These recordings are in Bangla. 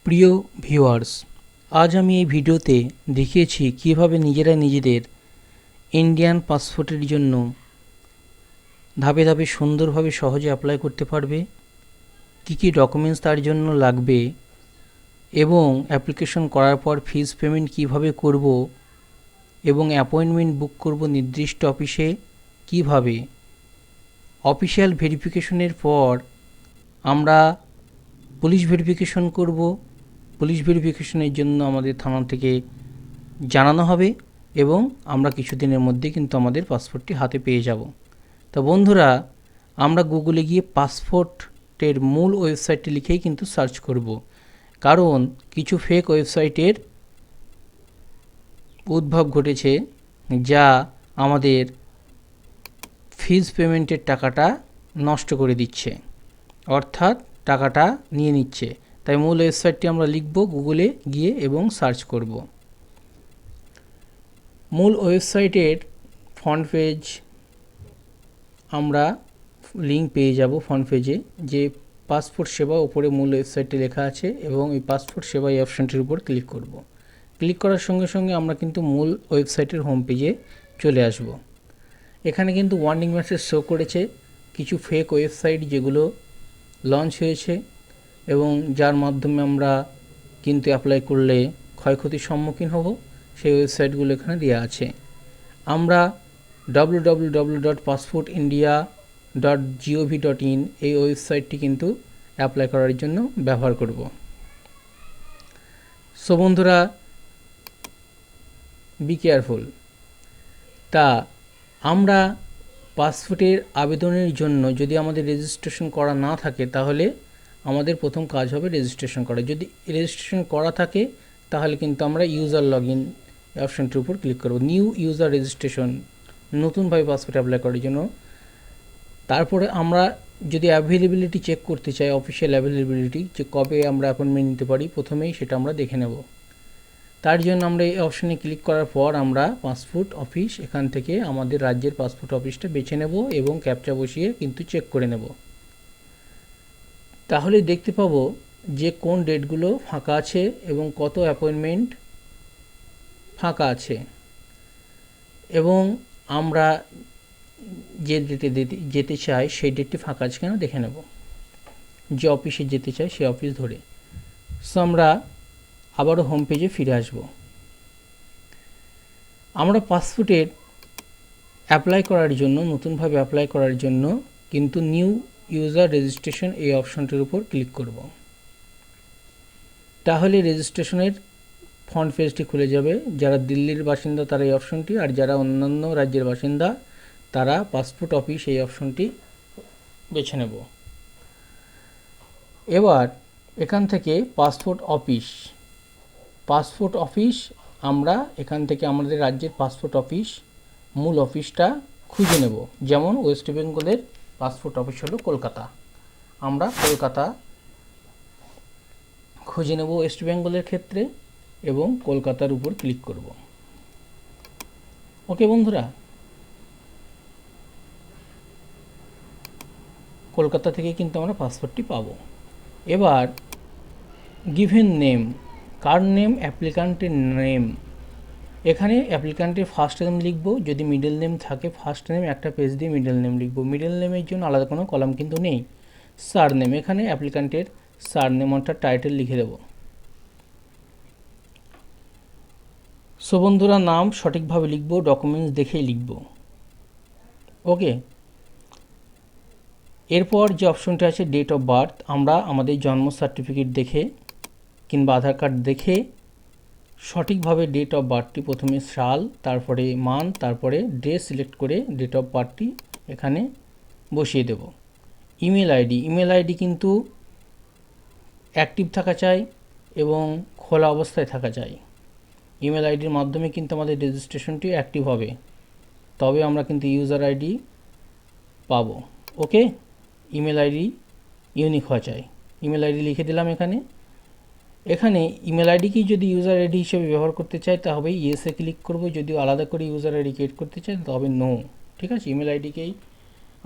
প্রিয় ভিউয়ার্স, আজ আমি এই ভিডিওতে দেখিয়েছি কিভাবে নিজেরা নিজেদের ইন্ডিয়ান পাসপোর্টের জন্য ধাপে ধাপে সুন্দরভাবে সহজে অ্যাপ্লাই করতে পারবে, কি কি ডকুমেন্টস তার জন্য লাগবে এবং অ্যাপ্লিকেশন করার পর ফিস পেমেন্ট কিভাবে করব এবং অ্যাপয়েন্টমেন্ট বুক করব নির্দিষ্ট অফিসে কিভাবে। অফিসিয়াল ভেরিফিকেশনের পর আমরা পুলিশ ভেরিফিকেশন করব। পুলিশ ভেরিফিকেশনের জন্য আমাদের থানা থেকে জানানো হবে এবং আমরা কিছুদিনের মধ্যে কিন্তু আমাদের পাসপোর্টটি হাতে পেয়ে যাব। তো বন্ধুরা, আমরা গুগলে গিয়ে পাসপোর্টের মূল ওয়েবসাইটটি লিখেই কিন্তু সার্চ করব, কারণ কিছু ফেক ওয়েবসাইটের উদ্ভব ঘটেছে যা আমাদের ফিজ পেমেন্টের টাকাটা নষ্ট করে দিচ্ছে, অর্থাৎ টাকাটা নিয়ে নিচ্ছে। তাই মূল ওয়েবসাইটটি আমরা লিখব গুগলে গিয়ে এবং সার্চ করব। মূল ওয়েবসাইটের ফ্রন্ট পেজ আমরা লিঙ্ক পেয়ে যাব। ফ্রন্ট পেজে যে পাসপোর্ট সেবা উপরে মূল ওয়েবসাইটে লেখা আছে এবং এই পাসপোর্ট সেবা এই অপশানটির উপর ক্লিক করব। ক্লিক করার সঙ্গে সঙ্গে আমরা কিন্তু মূল ওয়েবসাইটের হোম পেজে চলে আসব। এখানে কিন্তু ওয়ার্নিং মেসেজ শো করেছে কিছু ফেক ওয়েবসাইট যেগুলো লঞ্চ হয়েছে এবং যার মাধ্যমে আমরা কিন্তু অ্যাপ্লাই করলে ক্ষয়ক্ষতির সম্মুখীন হব। সেই ওয়েবসাইটগুলো এখানে দেওয়া আছে। আমরা www.passportindia.gov.in এই ওয়েবসাইটটি কিন্তু অ্যাপ্লাই করার জন্য ব্যবহার করব। সো বন্ধুরা, বি কেয়ারফুল। তা আমরা পাসপোর্টের আবেদনের জন্য যদি আমাদের রেজিস্ট্রেশন করা না থাকে তাহলে আমাদের প্রথম কাজ হবে রেজিস্ট্রেশন করা। যদি রেজিস্ট্রেশন করা থাকে তাহলে কিন্তু আমরা ইউজার লগ ইন অপশানটির উপর ক্লিক করব। নিউ ইউজার রেজিস্ট্রেশন, নতুনভাবে পাসপোর্ট অ্যাপ্লাই করার জন্য। তারপরে আমরা যদি অ্যাভেলেবিলিটি চেক করতে চাই, অফিসিয়াল অ্যাভেলেবিলিটি, যে কবে আমরা অ্যাপয়েন্টমেন্ট নিতে পারি, প্রথমেই সেটা আমরা দেখে নেব। তার জন্য আমরা এই অপশানে ক্লিক করার পর আমরা পাসপোর্ট অফিস, এখান থেকে আমাদের রাজ্যের পাসপোর্ট অফিসটা বেছে নেব এবং ক্যাপচা বসিয়ে কিন্তু চেক করে নেব। তাহলে দেখতে পাবো যে কোন ডেটগুলো ফাঁকা আছে এবং কত অ্যাপয়েন্টমেন্ট ফাঁকা আছে এবং আমরা যে ডেটে যেতে চাই সেই ডেটটি ফাঁকা আছে কেন দেখে নেব। যে অফিসে যেতে চাই সেই অফিস ধরে। সো আমরা আবারও হোম পেজে ফিরে আসব। আমরা পাসপোর্টের অ্যাপ্লাই করার জন্য, নতুনভাবে অ্যাপ্লাই করার জন্য কিন্তু নিউ ইউজার রেজিস্ট্রেশন এই অপশনটির উপর ক্লিক করব। তাহলে রেজিস্ট্রেশনের ফ্রন্ট পেজটি খুলে যাবে। যারা দিল্লির বাসিন্দা তারা এই অপশনটি, আর যারা অন্যান্য রাজ্যের বাসিন্দা তারা পাসপোর্ট অফিস এই অপশনটি বেছে নেব। এবার এখান থেকে পাসপোর্ট অফিস আমরা এখান থেকে আমাদের রাজ্যের পাসপোর্ট অফিস, মূল অফিসটা খুঁজে নেব। যেমন ওয়েস্ট বেঙ্গলের পাসপোর্ট অফিস হলো কলকাতা, আমরা কলকাতা খুঁজে নেব ওয়েস্ট বেঙ্গলের ক্ষেত্রে এবং কলকাতার উপর ক্লিক করব। ওকে বন্ধুরা, কলকাতা থেকে কিন্তু আমরা পাসপোর্টটি পাবো। এবার গিভেন নেম, কার নেম, অ্যাপ্লিকান্টের নেম। এখানে অ্যাপ্লিকান্টের ফার্স্ট নেম লিখব, যদি মিডল নেম থাকে ফার্স্ট নেম, একটা পেজ দিয়ে মিডল নেম লিখব। মিডল নেমের জন্য আলাদা কোনো কলাম কিন্তু নেই। সার নেম, এখানে অ্যাপ্লিকান্টের সার নেম অর্থাৎ টাইটেল লিখে দেব। সো বন্ধুরা, নাম সঠিকভাবে লিখব, ডকুমেন্টস দেখেই লিখব। ওকে, এরপর যে অপশনটা আছে ডেট অফ বার্থ, আমরা আমাদের জন্ম সার্টিফিকেট দেখে কিংবা আধার কার্ড দেখে সঠিকভাবে ডেট অফ বার্থটি, প্রথমে সাল, তারপরে মান্থ, তারপরে ডে সিলেক্ট করে ডেট অফ বার্থটি এখানে বসিয়ে দেব। ইমেল আইডি কিন্তু অ্যাক্টিভ থাকা চাই এবং খোলা অবস্থায় থাকা চাই। ইমেল আইডির মাধ্যমে কিন্তু আমাদের রেজিস্ট্রেশনটি অ্যাক্টিভ হবে, তবে আমরা কিন্তু ইউজার আইডি পাবো। ওকে, ইমেল আইডি ইউনিক হওয়া চাই। ইমেল আইডি লিখে দিলাম এখানে। ইমেল আইডিকেই যদি ইউজার আইডি হিসেবে ব্যবহার করতে চাই তবে ইয়েসে ক্লিক করব, যদি আলাদা করে ইউজার আইডি ক্রিয়েট করতে চাই তবে নো। ঠিক আছে, ইমেল আইডিকেই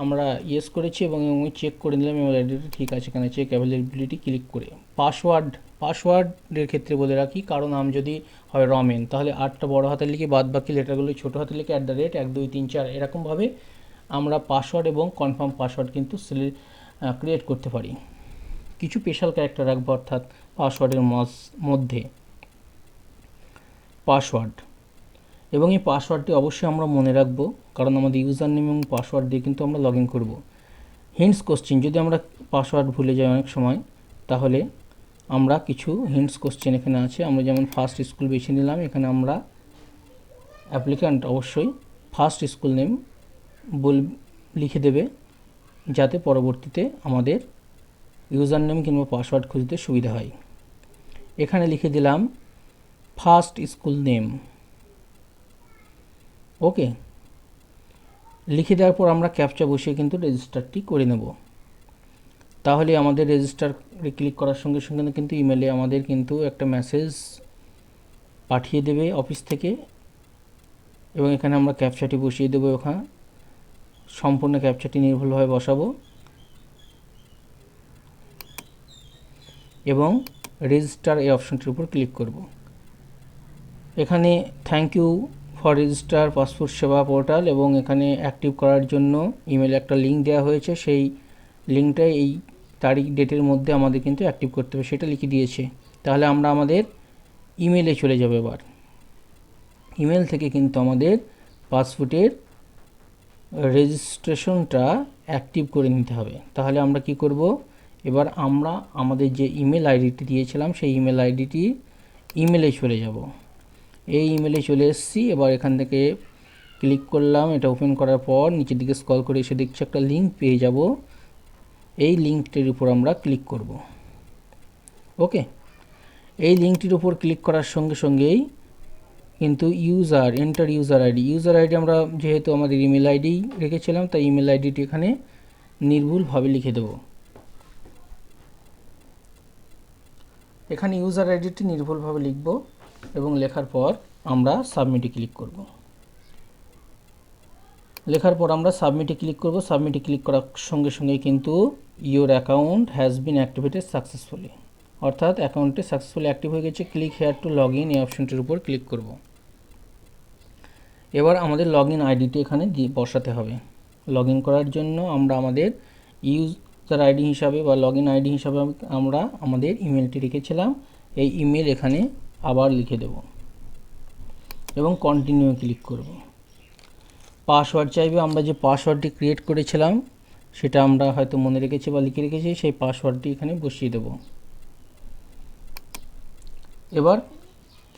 আমরা ইয়েস করেছি এবং আমি চেক করে নিলাম ইমেল আইডিটা ঠিক আছে এখানে চেক অ্যাভেলেবিলিটি ক্লিক করে। পাসওয়ার্ডের ক্ষেত্রে বলে রাখি, কারো নাম যদি হয় রমেন তাহলে 8টা বড় হাতে লিখে বাদ বাকি লেটারগুলো ছোটো হাতে লিখে @1 2 3 4 এরকমভাবে আমরা পাসওয়ার্ড এবং কনফার্ম পাসওয়ার্ড কিন্তু ক্রিয়েট করতে পারি। কিছু স্পেশাল ক্যারেক্টার রাখবো, অর্থাৎ পাসওয়ার্ডের মধ্যে পাসওয়ার্ড, এবং এই পাসওয়ার্ডটি অবশ্যই আমরা মনে রাখবো, কারণ আমাদের ইউজার নেম এবং পাসওয়ার্ড দিয়ে কিন্তু আমরা লগ ইন করবো। হিন্টস কোশ্চেন, যদি আমরা পাসওয়ার্ড ভুলে যাই অনেক সময়, তাহলে আমরা কিছু হিন্টস কোশ্চেন এখানে আছে। আমরা যেমন ফার্স্ট স্কুল বেছে নিলাম, এখানে আমরা অ্যাপ্লিক্যান্ট অবশ্যই ফার্স্ট স্কুল নেম লিখে দেবে, যাতে পরবর্তীতে আমাদের ইউজার নেম কিংবা পাসওয়ার্ড খুঁজতে সুবিধা হয়। এখানে লিখে দিলাম ফার্স্ট স্কুল নেম। ওকে, লিখে দেওয়ার পর আমরা ক্যাপচা বসিয়ে কিন্তু রেজিস্টারটি করে নেব। তাহলে আমাদের রেজিস্টারে ক্লিক করার সঙ্গে সঙ্গে কিন্তু ইমেলে আমাদের কিন্তু একটা মেসেজ পাঠিয়ে দেবে অফিস থেকে, এবং এখানে আমরা ক্যাপচাটি বসিয়ে দেবো। ওখানে সম্পূর্ণ ক্যাপচাটি নির্ভুলভাবে বসাবো এবং রেজিস্টার এই অপশনটির উপর ক্লিক করব। এখানে thank you for register passport Seva portal, এবং এখানে অ্যাক্টিভ করার জন্য ইমেলে একটা লিঙ্ক দেওয়া হয়েছে, সেই লিঙ্কটা এই তারিখ ডেটের মধ্যে আমাদের কিন্তু অ্যাক্টিভ করতে হবে, সেটা লিখে দিয়েছে। তাহলে আমরা আমাদের ইমেলে চলে যাবে। এবার ইমেল থেকে কিন্তু আমাদের পাসপোর্টের রেজিস্ট্রেশনটা অ্যাক্টিভ করে নিতে হবে। তাহলে আমরা কি করব, এবার আমরা আমাদের যে ইমেল আইডিটি দিয়েছিলাম সেই ইমেল আইডিটি ইমেলে চলে যাব। এই ইমেলে চলে এসেছি। এবার এখান থেকে ক্লিক করলাম, এটা ওপেন করার পর নিচের দিকে স্ক্রল করে এসে দেখছি একটা লিঙ্ক পেয়ে যাব। এই লিঙ্কটির উপর আমরা ক্লিক করব। ওকে, এই লিঙ্কটির উপর ক্লিক করার সঙ্গে সঙ্গেই কিন্তু এন্টার ইউজার আইডি আমরা যেহেতু আমাদের ইমেল আইডি রেখেছিলাম, তাই ইমেল আইডিটি এখানে নির্ভুলভাবে লিখে দেব। এখানে ইউজার আইডিটি নির্ভুলভাবে লিখব এবং লেখার পর আমরা সাবমিটে ক্লিক করব। লেখার পর আমরা সাবমিটে ক্লিক করব। সাবমিটে ক্লিক করার সঙ্গে সঙ্গে কিন্তু your account has been activated successfully, অর্থাৎ অ্যাকাউন্টটি সাকসেসফুলি অ্যাক্টিভ হয়ে গেছে। Click here two log in, এই অপশনটির উপর ক্লিক করব। এবার আমাদের লগ ইন আইডিটি এখানে বসাতে হবে। লগ ইন করার জন্য আমরা আমাদের ইউজার আইডি হিসাবে বা লগ ইন আইডি হিসাবে আমরা আমাদের ইমেলটি রেখেছিলাম, এই ইমেল এখানে আবার লিখে দেব এবং কন্টিনিউ ক্লিক করব। পাসওয়ার্ড চাইবে, আমরা যে পাসওয়ার্ডটি ক্রিয়েট করেছিলাম সেটা আমরা হয়তো মনে রেখেছি বা লিখে রেখেছি, সেই পাসওয়ার্ডটি এখানে বসিয়ে দেব। এবার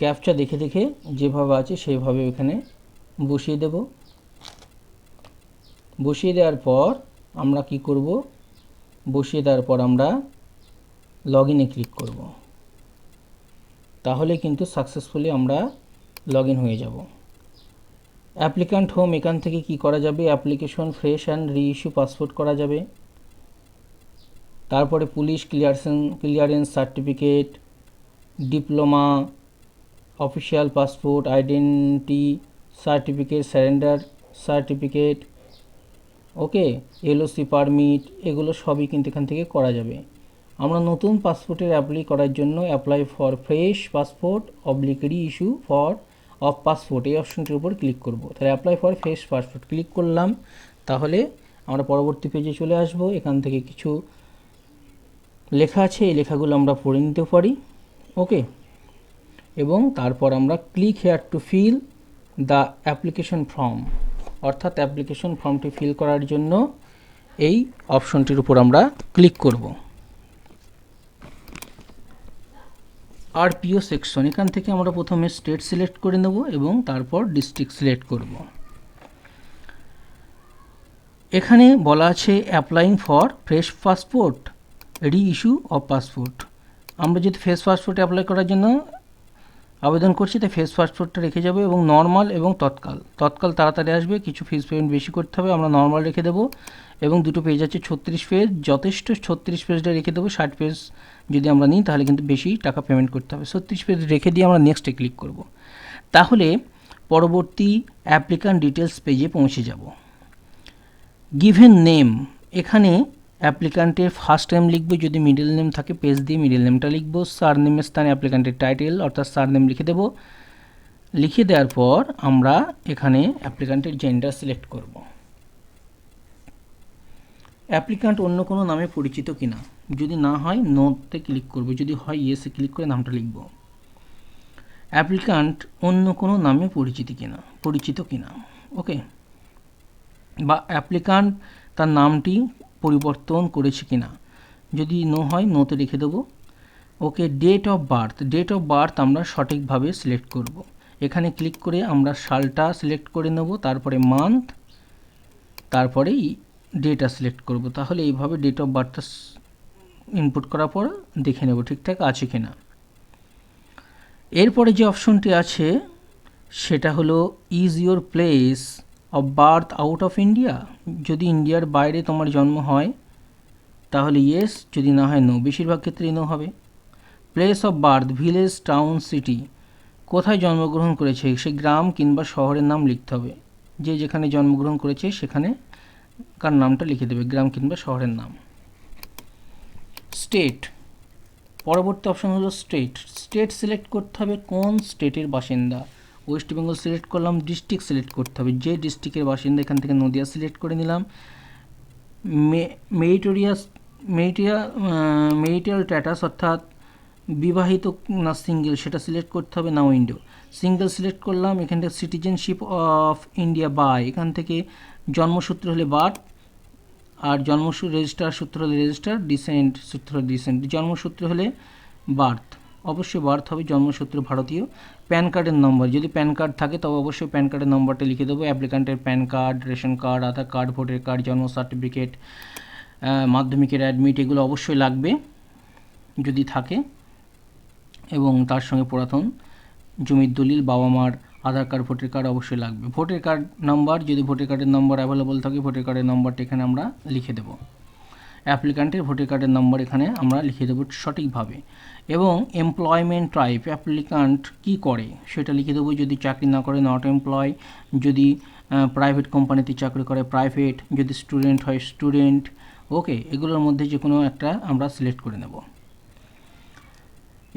ক্যাপচা দেখে দেখে যেভাবে আছে সেইভাবে এখানে বসিয়ে দেব। বসিয়ে দেওয়ার পর আমরা কি করব, বসিয়ে দেওয়ার পর আমরা লগ ইনে ক্লিক করব। তাহলে কিন্তু সাকসেসফুলি আমরা লগ ইন হয়ে যাব। অ্যাপ্লিক্যান্ট হোম, এখান থেকে কি করা যাবে, application fresh and reissue passport করা যাবে। তারপরে police clearance certificate, diploma, official passport, identity certificate, surrender certificate, okay, LOC permit, এগুলো সবই কিন্তু এখান থেকে করা যাবে। আমরা নতুন পাসপোর্টের অ্যাপ্লাই করার জন্য অ্যাপ্লাই ফর ফ্রেশ পাসপোর্ট রি ইস্যু অফ পাসপোর্ট এই অপশনটির উপর ক্লিক করব। তাহলে apply for fresh passport click করলাম। তাহলে আমরা পরবর্তী পেজে চলে আসব। এখান থেকে কিছু লেখা আছে, এই লেখাগুলো আমরা পড়ে নিতে পারি। ওকে, এবং তারপর আমরা click here to fill the application form, অর্থাৎ অ্যাপ্লিকেশন ফর্মটি ফিল করার জন্য এই অপশনটির উপর আমরা ক্লিক করব। আরপিও সেকশন, এখান থেকে আমরা প্রথমে স্টেট সিলেক্ট করে নেব এবং তারপর ডিস্ট্রিক্ট সিলেক্ট করব। এখানে বলা আছে অ্যাপ্লাইং ফর ফ্রেশ পাসপোর্ট রি ইস্যু অফ পাসপোর্ট। আমরা যদি ফ্রেশ পাসপোর্ট অ্যাপ্লাই করার জন্য আবেদন করছি, তাই ফ্রেশ পাসপোর্টটা রেখে যাবে, এবং নর্মাল এবং তৎকাল তাড়াতাড়ি আসবে, কিছু ফিস পেমেন্ট বেশি করতে হবে, আমরা নর্মাল রেখে দেবো। এবং দুটো পেজ আছে 36 পেজ, যথেষ্ট 36 পেজটা রেখে দেবো। 60 পেজ যদি আমরা নিই তাহলে কিন্তু বেশি টাকা পেমেন্ট করতে হবে। 36 পেজ রেখে দিয়ে আমরা নেক্সটে ক্লিক করব। তাহলে পরবর্তী অ্যাপ্লিক্যান্ট ডিটেলস পেজে পৌঁছে যাব। গিভেন নেম, এখানে অ্যাপ্লিকান্টের ফার্স্ট নেম লিখবো, যদি মিডল নেম থাকে পেজ দিয়ে মিডল নেমটা লিখবো। সারনেমের স্থানে অ্যাপ্লিকান্টের টাইটেল অর্থাৎ সারনেম লিখে দেবো। লিখে দেওয়ার পর আমরা এখানে অ্যাপ্লিকান্টের জেন্ডার সিলেক্ট করব। অ্যাপ্লিকান্ট অন্য কোনো নামে পরিচিত কিনা, যদি না হয় নোতে ক্লিক করব, যদি হয় ইয়েসে ক্লিক করে নামটা লিখব। অ্যাপ্লিকান্ট অন্য কোনো নামে পরিচিত কিনা, ওকে, বা অ্যাপ্লিকান্ট তার নামটি পরিবর্তন করেছে কিনা, যদি নো হয় নোতে লিখে দেবো। ওকে, ডেট অফ বার্থ আমরা সঠিকভাবে সিলেক্ট করব। এখানে ক্লিক করে আমরা সালটা সিলেক্ট করে নেব, তারপরে মান্থ, তারপরে ডেটা সিলেক্ট করব। তাহলে এইভাবে ডেট অফ বার্থটা ইনপুট করার পর দেখে নেব ঠিকঠাক আছে কিনা। এরপরে যে অপশনটি আছে সেটা হলো is your place of birth out of India, যদি ইন্ডিয়ার বাইরে তোমার জন্ম হয় তাহলে ইয়েস, যদি না হয় নো, বেশিরভাগ ক্ষেত্রেই নো হবে। Place of birth village, town, city, কোথায় জন্মগ্রহণ করেছে সে গ্রাম কিংবা শহরের নাম লিখতে হবে, যে যেখানে জন্মগ্রহণ করেছে সেখানে কার নামটা লিখে দেবে, গ্রাম কিংবা শহরের নাম। স্টেট, পরবর্তী অপশন হলো স্টেট সিলেক্ট করতে হবে, কোন স্টেটের বাসিন্দা। ওয়েস্ট বেঙ্গল সিলেক্ট করলাম। ডিস্ট্রিক্ট সিলেক্ট করতে হবে, যে ডিস্ট্রিক্টের বাসিন্দা, এখান থেকে নদিয়া সিলেক্ট করে নিলাম। মেরিটাল স্ট্যাটাস অর্থাৎ বিবাহিত না সিঙ্গেল সেটা সিলেক্ট করতে হবে, না উইন্ডো। সিঙ্গেল সিলেক্ট করলাম। এখান থেকে সিটিজেনশিপ অফ ইন্ডিয়া বাই, এখান থেকে জন্মসূত্র হলে বার্থ, আর রেজিস্টার সূত্র হলে রেজিস্টার, ডিসেন্ট সূত্র হলে ডিসেন্ট। জন্মসূত্র হলে বার্থ, অবশ্যই বার্থ হবে, জন্মসূত্র ভারতীয়। প্যান কার্ডের নম্বর, যদি প্যান কার্ড থাকে তবে অবশ্যই প্যান কার্ডের নম্বরটা লিখে দেবো। অ্যাপ্লিকান্টের প্যান কার্ড, রেশন কার্ড, আধার কার্ড, ভোটার কার্ড, জন্ম সার্টিফিকেট, মাধ্যমিকের অ্যাডমিট, এগুলো অবশ্যই লাগবে যদি থাকে, এবং তার সঙ্গে পুরাতন জমির দলিল, বাবা মার আধার কার্ড, ভোটার কার্ড অবশ্যই লাগবে। ভোটার কার্ড নাম্বার, যদি ভোটার কার্ডের নম্বর অ্যাভেলেবল থাকে ভোটার কার্ডের নম্বরটা এখানে আমরা লিখে দেবো। অ্যাপ্লিকান্টের ভোটার কার্ডের নম্বর এখানে আমরা লিখে দেবো সঠিকভাবে। এবং এমপ্লয়মেন্ট টাইপ, অ্যাপ্লিকান্ট কী করে সেটা লিখে দেবো, যদি চাকরি না করে নট এমপ্লয়, যদি প্রাইভেট কোম্পানিতে চাকরি করে প্রাইভেট, যদি স্টুডেন্ট হয় স্টুডেন্ট, ওকে, এগুলোর মধ্যে যে কোনো একটা আমরা সিলেক্ট করে নেব।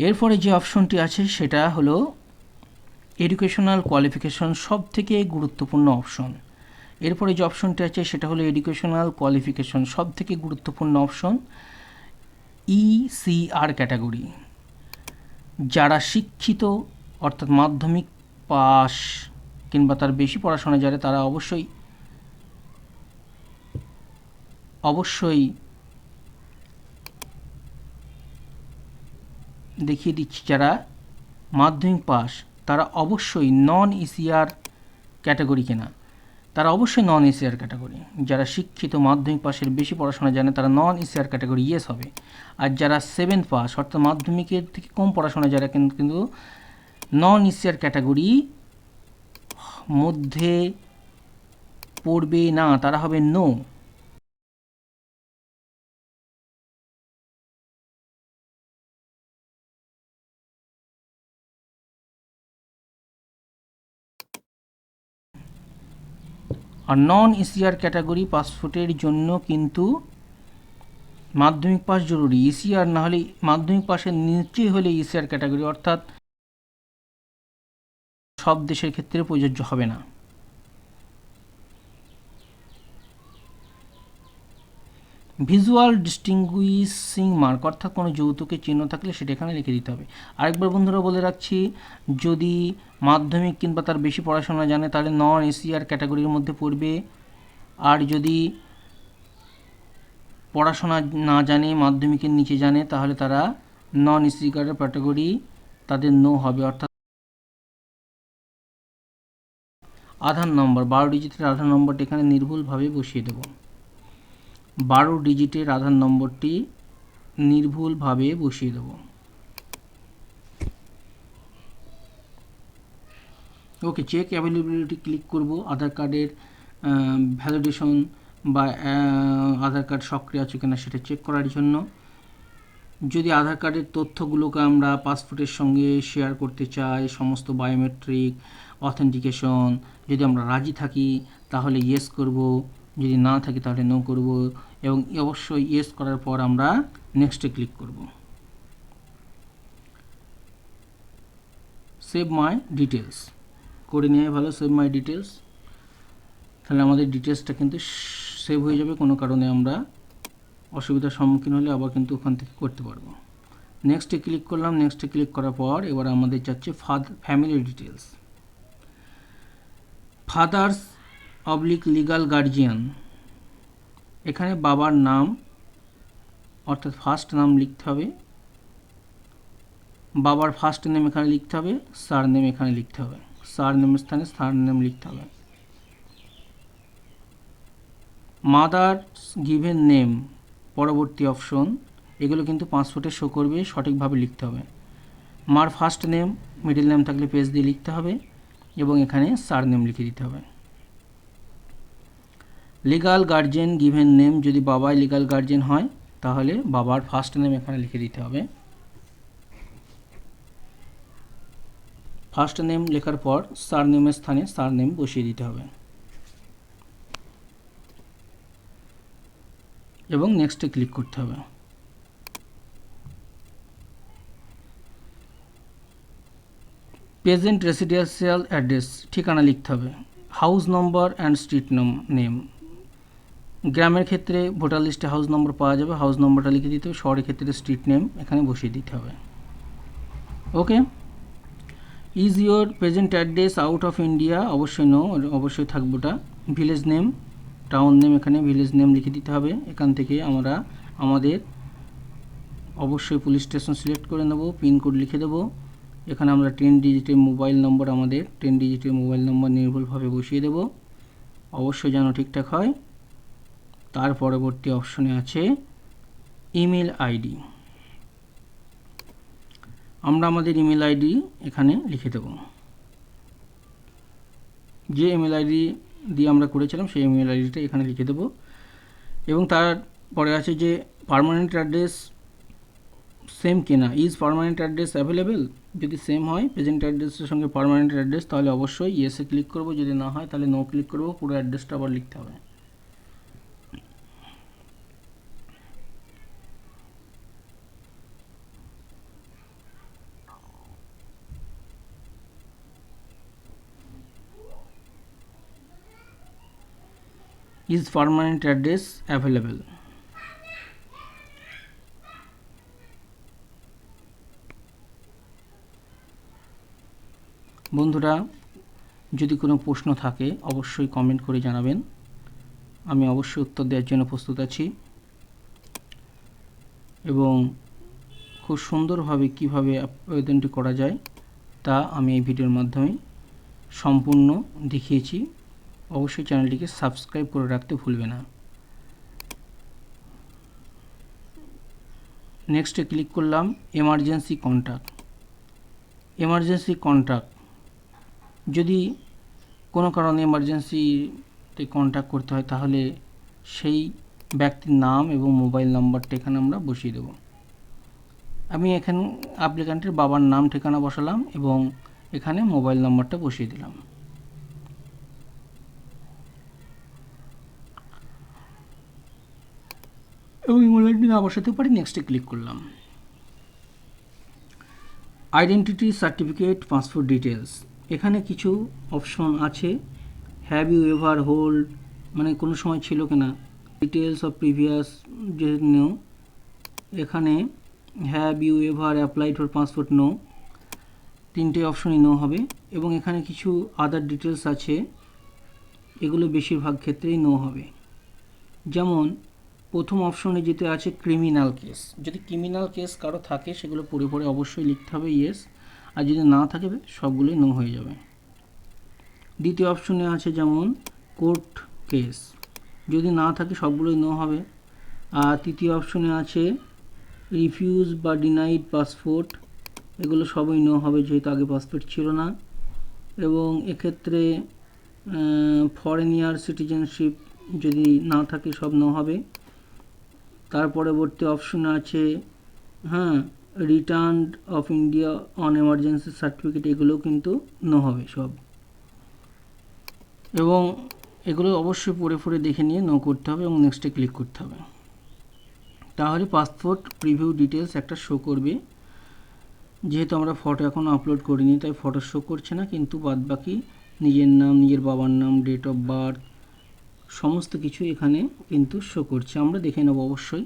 এরপরে যে অপশনটি আছে সেটা হলো এডুকেশনাল কোয়ালিফিকেশন, সব থেকে গুরুত্বপূর্ণ অপশন। এরপরে যে অপশনটি আছে সেটা হলো এডুকেশনাল কোয়ালিফিকেশন, সব থেকে গুরুত্বপূর্ণ অপশন। ECR ক্যাটাগরি, যারা শিক্ষিত অর্থাৎ মাধ্যমিক পাস কিংবা তার বেশি পড়াশোনা যারা, তারা অবশ্যই দেখিয়ে দিচ্ছি, যারা মাধ্যমিক পাস তারা অবশ্যই নন ECR ক্যাটাগরি কিনা, তারা অবশ্যই নন ECR ক্যাটাগরি। যারা শিক্ষিত মাধ্যমিক পাশের বেশি পড়াশোনা জানে তারা নন ECR ক্যাটাগরি ইয়েস হবে। আর যারা 7 পাস অর্থাৎ মাধ্যমিকের থেকে কম পড়াশোনা যারা কিন্তু নন ECR ক্যাটাগরি মধ্যে পড়বে না, তারা হবে নো। আর নন ECR ক্যাটাগরি পাসপোর্টের জন্য কিন্তু মাধ্যমিক পাস জরুরি, ECR না হলে, মাধ্যমিক পাসের নিচে হলে ECR ক্যাটাগরি, অর্থাৎ সব দেশের ক্ষেত্রে প্রযোজ্য হবে না। ভিজুয়াল ডিস্টিংগুইশিং মার্ক, অর্থাৎ কোনো যৌতুকের চিহ্ন থাকলে সেটা এখানে লিখে দিতে হবে। আরেকবার বন্ধুরা বলে রাখছি, যদি মাধ্যমিক কিংবা তার বেশি পড়াশোনা জানে তাহলে নন ECR ক্যাটাগরির মধ্যে পড়বে। আর যদি পড়াশোনা না জানে, মাধ্যমিকের নিচে জানে, তাহলে তারা নন ECR ক্যাটাগরি, তাদের নো হবে। অর্থাৎ আধার নম্বর, 12 ডিজিটের আধার নম্বরটি এখানে নির্ভুলভাবে বসিয়ে দেব। 12 ডিজিটের আধার নম্বরটি নির্ভুলভাবে বসিয়ে দেব। ওকে, চেক অ্যাভেলেবিলিটি ক্লিক করব, আধার কার্ডের ভ্যালিডেশন বা আধার কার্ড সক্রিয় আছে কিনা সেটা চেক করার জন্য। যদি আধার কার্ডের তথ্যগুলোকে আমরা পাসপোর্টের সঙ্গে শেয়ার করতে চাই, সমস্ত বায়োমেট্রিক অথেন্টিকেশন, যদি আমরা রাজি থাকি তাহলে ইয়েস করব, যদি না থাকে তাহলে নো করব, এবং অবশ্যই ইয়েস করার পর আমরা নেক্সটে ক্লিক করব। সেভ মাই ডিটেলস করে নেওয়া ভালো, সেভ মাই ডিটেলস, তাহলে আমাদের ডিটেলসটা কিন্তু সেভ হয়ে যাবে, কোনো কারণে আমরা অসুবিধার সম্মুখীন হলে আবার কিন্তু ওখান থেকে করতে পারবো। নেক্সটে ক্লিক করলাম, নেক্সটে ক্লিক করার পর এবার আমাদের চাচ্ছে family details, father's oblique legal guardian. এখানে বাবার নাম অর্থাৎ ফার্স্ট নাম লিখতে হবে, বাবার ফার্স্ট নেম এখানে লিখতে হবে, সার নেম এখানে লিখতে হবে, সার নেমের স্থানে সার নেম লিখতে হবে। মাদার্স গিভেন নেম পরবর্তী অপশন, এগুলো কিন্তু পাসপোর্টে শো করবে, সঠিকভাবে লিখতে হবে। মার ফার্স্ট নেম, মিডল নেম থাকলে পেজ দিয়ে লিখতে হবে এবং এখানে সার নেম লিখে দিতে হবে। লিগাল গার্জিয়ান গিভেন নেম, যদি বাবাই লিগাল গার্জিয়ান হয় তাহলে বাবার ফার্স্ট নেম এখানে লিখে দিতে হবে। ফার্স্ট নেম লেখার পর সার নেমের স্থানে সার নেম বসিয়ে দিতে হবে এবং নেক্সটে ক্লিক করতে হবে। প্রেজেন্ট রেসিডেন্সিয়াল অ্যাড্রেস, ঠিকানা লিখতে হবে, house number and street name. গ্রামের ক্ষেত্রে ভোটার লিস্টে হাউস নম্বর পাওয়া যাবে, হাউস নম্বরটা লিখে দিতে হবে। শহরের ক্ষেত্রে স্ট্রিট নেম এখানে বসিয়ে দিতে হবে। Okay. Is your present address out of India, অবশ্যই নো, অবশ্যই থাকবে ওটা। ভিলেজ নেম, টাউন নেম, এখানে ভিলেজ নেম লিখে দিতে হবে। এখান থেকে আমরা আমাদের অবশ্যই পুলিশ স্টেশন সিলেক্ট করে নেব, পিনকোড লিখে দেবো। এখানে আমরা 10 ডিজিটের মোবাইল নম্বর, আমাদের 10 ডিজিটের মোবাইল নম্বর নির্ভুলভাবে বসিয়ে দেব, অবশ্যই যেন ঠিকঠাক হয়। তার পরবর্তী অপশনে আছে ইমেল আইডি, আমরা আমাদের ইমেল আইডি এখানে লিখে দেব। যে ইমেল আইডি দিয়ে আমরা করেছিলাম সেই ইমেল আইডিটা এখানে লিখে দেব। এবং তারপরে আছে যে পার্মানেন্ট অ্যাড্রেস সেম কিনা, ইজ পার্মানেন্ট অ্যাড্রেস অ্যাভেলেবেল, যদি সেম হয় প্রেজেন্ট অ্যাড্রেসের সঙ্গে পার্মানেন্ট অ্যাড্রেস তাহলে অবশ্যই ইয়েসে ক্লিক করব, যদি না হয় তাহলে নো ক্লিক করব, পুরো অ্যাড্রেসটা আবার লিখতে হবে। Is permanent address available. বন্ধুরা, যদি কোনো প্রশ্ন থাকে অবশ্যই কমেন্ট করে জানাবেন, আমি অবশ্যই উত্তর দেওয়ার জন্য প্রস্তুত আছি। এবং খুব সুন্দরভাবে কিভাবে আবেদনটি করা যায় তা আমি এই ভিডিওর মাধ্যমে সম্পূর্ণ দেখিয়েছি। অবশ্যই চ্যানেলটিকে সাবস্ক্রাইব করে রাখতে ভুলবে না। নেক্সটে ক্লিক করলাম এমার্জেন্সি কন্ট্যাক্ট। এমার্জেন্সি কন্ট্যাক্ট, যদি কোনো কারণে এমার্জেন্সিতে কন্ট্যাক্ট করতে হয় তাহলে সেই ব্যক্তির নাম এবং মোবাইল নাম্বারটা এখানে আমরা বসিয়ে দেব। আমি এখানে অ্যাপ্লিক্যান্টের বাবার নাম ঠিকানা বসালাম এবং এখানে মোবাইল নাম্বারটা বসিয়ে দিলাম। এবং ইমেল আইডি না বসাতে পারি, নেক্সটে ক্লিক করলাম। আইডেন্টিটি সার্টিফিকেট, পাসপোর্ট ডিটেলস, এখানে কিছু অপশন আছে। হ্যাভ ইউ এভার হোল্ড, মানে কোনো সময় ছিল কিনা, ডিটেলস অফ প্রিভিয়াস, যে নো, এখানে have you ever applied for passport, no, তিনটে অপশনই নো হবে। এবং এখানে কিছু আদার ডিটেলস আছে, এগুলো বেশিরভাগ ক্ষেত্রেই নো হবে। যেমন প্রথম অপশনে যেতে আছে ক্রিমিনাল কেস, যদি ক্রিমিনাল কেস কারো থাকে সেগুলো পড়ে পড়ে অবশ্যই লিখতে হবে ইয়েস, আর যদি না থাকে সবগুলোই নো হয়ে যাবে। দ্বিতীয় অপশনে আছে যেমন কোর্ট কেস, যদি না থাকে সবগুলোই নো হবে। আর তৃতীয় অপশনে আছে রিফিউজ বা ডিনাইড পাসপোর্ট, এগুলো সবই নো হবে যেহেতু আগে পাসপোর্ট ছিল না। এবং এক্ষেত্রে ফরেন ইয়ার সিটিজেনশিপ যদি না থাকে সব নো হবে। তার পরবর্তী অপশন আছে return of India on emergency certificate, এগুলোও কিন্তু নো হবে সব। এবং এগুলো অবশ্যই পড়ে দেখে নিয়ে নো করতে হবে এবং নেক্সটে ক্লিক করতে হবে। তাহলে পাসপোর্ট প্রিভিউ ডিটেলস একটা শো করবে। যেহেতু আমরা ফটো এখনও আপলোড করিনি তাই ফটো শো করছে না, কিন্তু বাদবাকি নিজের নাম, নিজের বাবার নাম, ডেট অফ বার্থ সমস্ত কিছু এখানে কিন্তু শো করছে। আমরা দেখে নেব অবশ্যই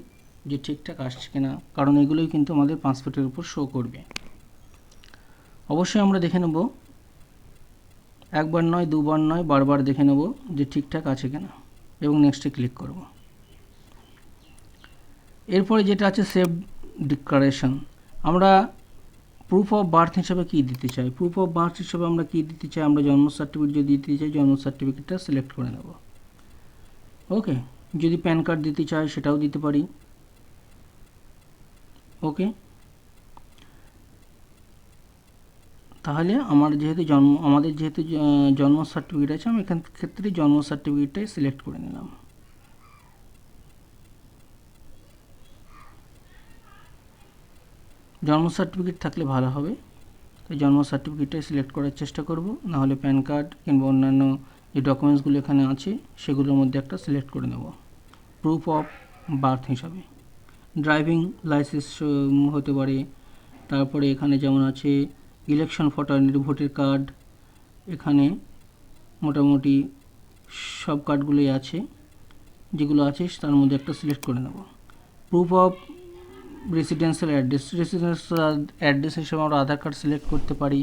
যে ঠিকঠাক আসছে কিনা, কারণ এগুলোই কিন্তু আমাদের পাসপোর্টের উপর শো করবে। অবশ্যই আমরা দেখে নেব, একবার নয় দুবার নয় বারবার দেখে নেব যে ঠিকঠাক আছে কিনা এবং নেক্সটে ক্লিক করব। এরপরে যেটা আছে সেভ ডিক্লারেশন। আমরা প্রুফ অফ বার্থ হিসাবে কী দিতে চাই? প্রুফ অফ বার্থ হিসাবে আমরা কী দিতে চাই? আমরা জন্ম সার্টিফিকেট যদি দিতে চাই, জন্ম সার্টিফিকেটটা সিলেক্ট করে নেব। ওকে, যদি প্যান কার্ড দিতে চাই সেটাও দিতে পারি। ওকে, তাহলে আমাদের যেহেতু জন্ম সার্টিফিকেট আছে, আমি এখান ক্ষেত্রে জন্ম সার্টিফিকেটটাই সিলেক্ট করে নিলাম। জন্ম সার্টিফিকেট থাকলে ভালো হবে, তাই জন্ম সার্টিফিকেটটাই সিলেক্ট করার চেষ্টা করব। নাহলে প্যান কার্ড কিংবা অন্যান্য যে ডকুমেন্টসগুলো এখানে আছে সেগুলোর মধ্যে একটা সিলেক্ট করে নেব প্রুফ অফ বার্থ হিসাবে। ড্রাইভিং লাইসেন্স হতে পারে, তারপরে এখানে যেমন আছে ইলেকশন ফটো, ভোটের কার্ড, এখানে মোটামুটি সব কার্ডগুলোই আছে, যেগুলো আছে তার মধ্যে একটা সিলেক্ট করে নেব। প্রুফ অফ রেসিডেন্সিয়াল অ্যাড্রেস হিসেবে আমরা আধার কার্ড সিলেক্ট করতে পারি,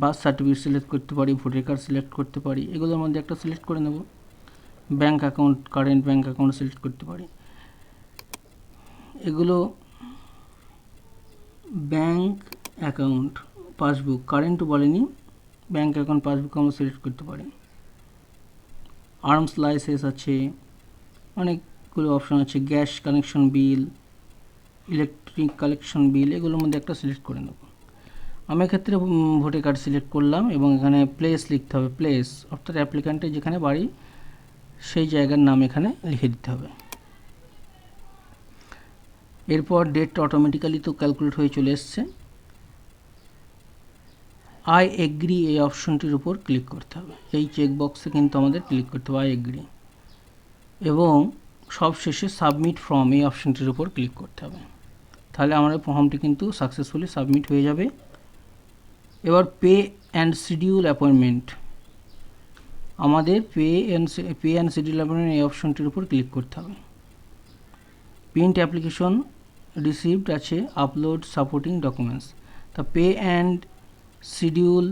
বার্থ সার্টিফিকেট সিলেক্ট করতে পারি, ভোটার কার্ড সিলেক্ট করতে পারি, এগুলোর মধ্যে একটা সিলেক্ট করে নেব। Bank account, current bank account select করতে পারি। এগুলো ব্যাঙ্ক অ্যাকাউন্ট, পাসবুক, কারেন্টও বলেনি, ব্যাঙ্ক অ্যাকাউন্ট পাসবুক আমরা সিলেক্ট করতে পারি। আর্মস লাইসেন্স আছে, অনেকগুলো অপশান আছে, গ্যাস কানেকশন বিল, ইলেকট্রিক কালেকশন বিল, এগুলোর মধ্যে একটা সিলেক্ট করে নেব। আমি এক্ষেত্রে ভোটার কার্ড সিলেক্ট করলাম এবং এখানে প্লেস লিখতে হবে, প্লেস অর্থাৎ অ্যাপ্লিক্যান্টের যেখানে বাড়ি সেই জায়গার নাম এখানে লিখে দিতে হবে। এরপর ডেট অটোমেটিক্যালি তো ক্যালকুলেট হয়ে চলে এসছে। আই এগ্রি এই অপশনটির উপর ক্লিক করতে হবে, এই চেকবক্সে কিন্তু আমাদের ক্লিক করতে হবে আই এগ্রি, এবং সবশেষে সাবমিট ফর্ম এই অপশনটির উপর ক্লিক করতে হবে। তাহলে আমাদের ফর্মটি কিন্তু সাকসেসফুলি সাবমিট হয়ে যাবে। এবার পে অ্যান্ড শিডিউল অ্যাপয়েন্টমেন্ট, আমাদের পে অ্যান্ড শিডিউল অ্যাপয়েন্টমেন্ট এই অপশনটির উপর ক্লিক করতে হবে। প্রিন্ট অ্যাপ্লিকেশন রিসিভড আছে, আপলোড সাপোর্টিং ডকুমেন্টস। তা পে অ্যান্ড শিডিউল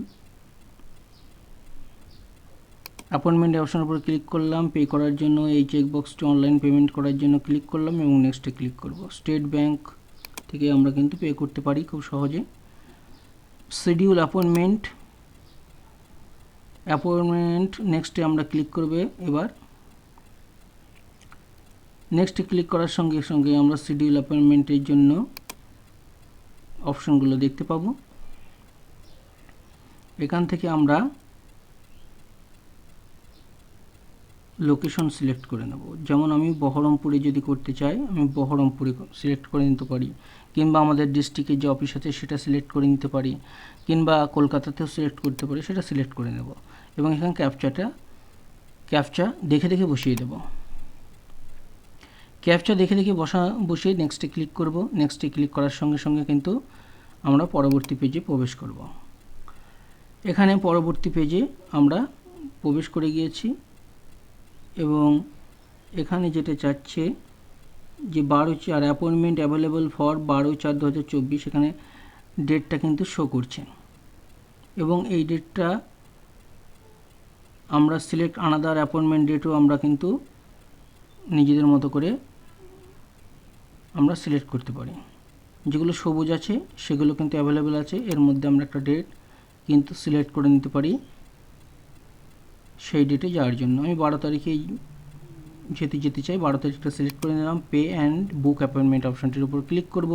অ্যাপয়েন্টমেন্ট অপশনের উপর ক্লিক করলাম। পে করার জন্য এই চেকবক্সটি অনলাইন পেমেন্ট করার জন্য ক্লিক করলাম এবং নেক্সটে ক্লিক করব। স্টেট ব্যাঙ্ক থেকে আমরা কিন্তু পে করতে পারি খুব সহজে। শিডিউল অ্যাপয়েন্টমেন্ট নেক্সটে আমরা ক্লিক করবে। এবার নেক্সটে ক্লিক করার সঙ্গে সঙ্গে আমরা শিডিউল অ্যাপয়েন্টমেন্টের জন্য অপশনগুলো দেখতে পাবো। এখান থেকে আমরা লোকেশন সিলেক্ট করে নেব। যেমন আমি বহরমপুরে যদি করতে চাই, আমি বহরমপুরে সিলেক্ট করে নিতে পারি, কিংবা আমাদের ডিস্ট্রিক্টের যে অফিস আছে সেটা সিলেক্ট করে নিতে পারি, কিংবা কলকাতাতেও সিলেক্ট করতে পারি, সেটা সিলেক্ট করে নেব এবং এখানে ক্যাপচা দেখে বসিয়ে দেব। ক্যাপচা দেখে বসিয়ে নেক্সটে ক্লিক করব। নেক্সটে ক্লিক করার সঙ্গে সঙ্গে কিন্তু আমরা পরবর্তী পেজে প্রবেশ করব। এখানে পরবর্তী পেজে আমরা প্রবেশ করে গিয়েছি এবং এখানে যেটা চাচ্ছে যে 12/4 অ্যাপয়েন্টমেন্ট অ্যাভেলেবল ফর 12/4/2024, এখানে ডেটটা কিন্তু শো করছে এবং এই ডেটটা আমরা সিলেক্ট আনাদার অ্যাপয়েন্টমেন্ট ডেটও আমরা কিন্তু নিজেদের মতো করে আমরা সিলেক্ট করতে পারি। যেগুলো সবুজ আছে সেগুলো কিন্তু অ্যাভেলেবেল আছে, এর মধ্যে আমরা একটা ডেট কিন্তু সিলেক্ট করে নিতে পারি সেই ডেটে যাওয়ার জন্য। আমি 12 তারিখেই যেতে চাই, 12 তারিখটা সিলেক্ট করে নিলাম। পে অ্যান্ড বুক অ্যাপয়েন্টমেন্ট অপশানটির উপর ক্লিক করব।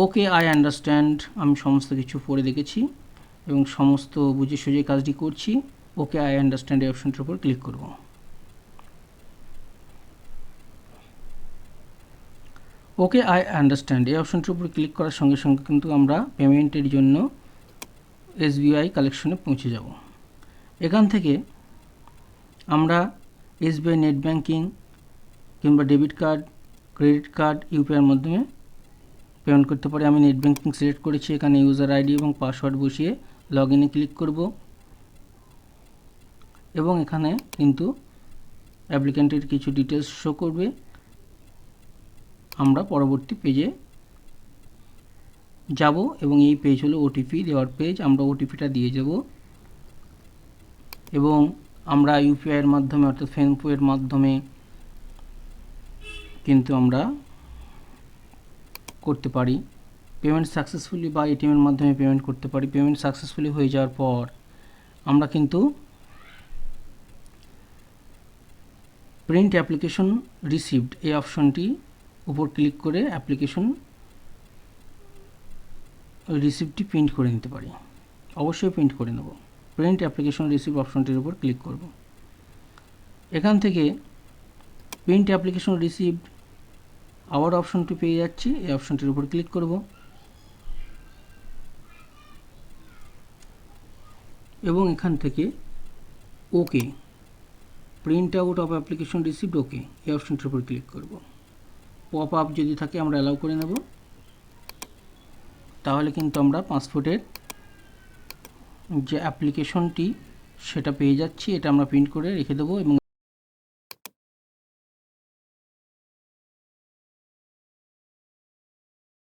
ওকে আই আন্ডারস্ট্যান্ড, আমি সমস্ত কিছু পড়ে দেখেছি এবং সমস্ত বুঝে সুঝে কাজটি করছি। ওকে আই আন্ডারস্ট্যান্ড এই অপশানটির উপর ক্লিক করব। ওকে আই আন্ডারস্ট্যান্ড এই অপশানটির উপর ক্লিক করার সঙ্গে সঙ্গে কিন্তু আমরা পেমেন্টের জন্য SBI কালেকশনে পৌঁছে যাব। এখান থেকে আমরা এসবিআই নেট ব্যাঙ্কিং কিংবা ডেবিট কার্ড, ক্রেডিট কার্ড, ইউপিআইয়ের মাধ্যমে পেমেন্ট করতে পারি। আমি নেট ব্যাঙ্কিং সিলেক্ট করেছি, এখানে ইউজার আইডি এবং পাসওয়ার্ড বসিয়ে লগ ইনে ক্লিক করব এবং এখানে কিন্তু অ্যাপ্লিক্যান্টের কিছু ডিটেলস শো করবে। আমরা পরবর্তী পেজে যাব এবং এই পেজ হলো ওটিপি দেওয়ার পেজ। আমরা ওটিপিটা দিয়ে যাব এবং আমরা ইউপিআইয়ের মাধ্যমে অর্থাৎ ফোনপের মাধ্যমে কিন্তু আমরা করতে পারি পেমেন্ট সাকসেসফুলি, বা এটিএমের মাধ্যমে পেমেন্ট করতে পারি। পেমেন্ট সাকসেসফুলি হয়ে যাওয়ার পর আমরা কিন্তু প্রিন্ট অ্যাপ্লিকেশন রিসিভড এই অপশনটি উপর ক্লিক করে অ্যাপ্লিকেশন রিসিপ্টটি প্রিন্ট করে নিতে পারি। অবশ্যই প্রিন্ট করে নেব। প্রিন্ট অ্যাপ্লিকেশন রিসিপ্ট অপশনটির উপর ক্লিক করব। এখান থেকে প্রিন্ট অ্যাপ্লিকেশন রিসিপ্ট আবার অপশনটি পেয়ে যাচ্ছি, এই অপশনটির উপর ক্লিক করব এবং এখান থেকে okay, print out of application receipt okay এই অপশনটির উপর ক্লিক করব। পপ আপ যদি থাকে আমরা অ্যালাউ করে নেব। তাহলে কিন্তু আমরা পাসপোর্টের যে অ্যাপ্লিকেশনটি সেটা পেয়ে যাচ্ছি। এটা আমরা প্রিন্ট করে রেখে দেবো এবং